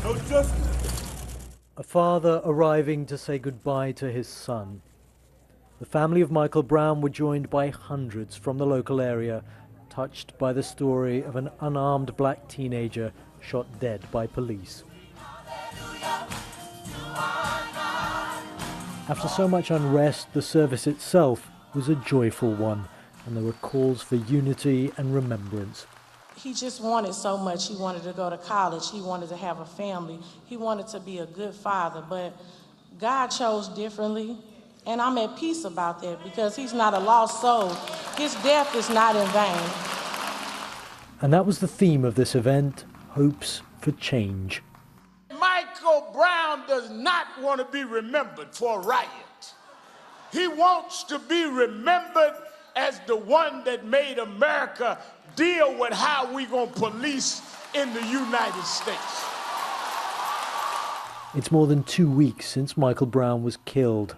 No justice. A father arriving to say goodbye to his son. The family of Michael Brown were joined by hundreds from the local area, touched by the story of an unarmed black teenager shot dead by police. After so much unrest, the service itself was a joyful one, and there were calls for unity and remembrance. He just wanted so much. He wanted to go to college. He wanted to have a family. He wanted to be a good father, but God chose differently, and I'm at peace about that because he's not a lost soul. His death is not in vain. And that was the theme of this event, hopes for change. Michael Brown does not want to be remembered for a riot. He wants to be remembered as the one that made America deal with how we gonna police in the United States. It's more than 2 weeks since Michael Brown was killed.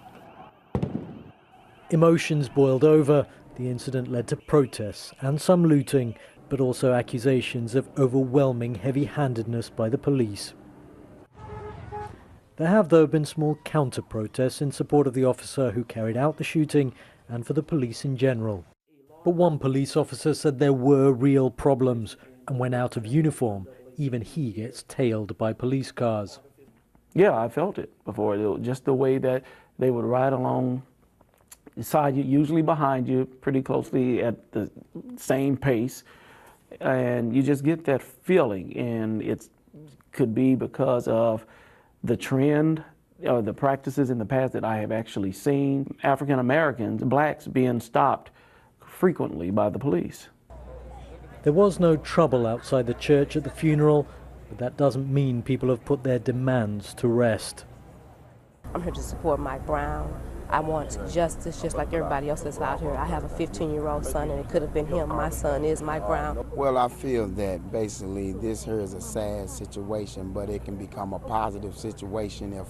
Emotions boiled over. The incident led to protests and some looting, but also accusations of overwhelming heavy-handedness by the police. There have, though, been small counter-protests in support of the officer who carried out the shooting and for the police in general. But one police officer said there were real problems, and when out of uniform, even he gets tailed by police cars. Yeah, I felt it before. Just the way that they would ride along beside you, usually behind you, pretty closely at the same pace, and you just get that feeling, and it could be because of the trend or the practices in the past that I have actually seen. African Americans, blacks, being stopped frequently by the police. There was no trouble outside the church at the funeral, but that doesn't mean people have put their demands to rest. I'm here to support Mike Brown. I want justice just like everybody else that's out here. I have a 15-year-old son, and it could have been him. My son is Mike Brown. Well, I feel that basically this here is a sad situation, but it can become a positive situation if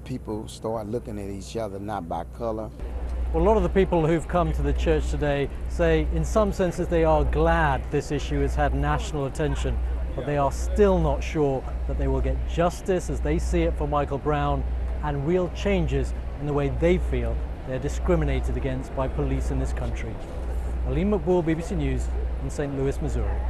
people start looking at each other not by color. Well, a lot of the people who've come to the church today say in some senses they are glad this issue has had national attention, but they are still not sure that they will get justice as they see it for Michael Brown and real changes in the way they feel they're discriminated against by police in this country. Aleem Maqbool, BBC News in St. Louis, Missouri.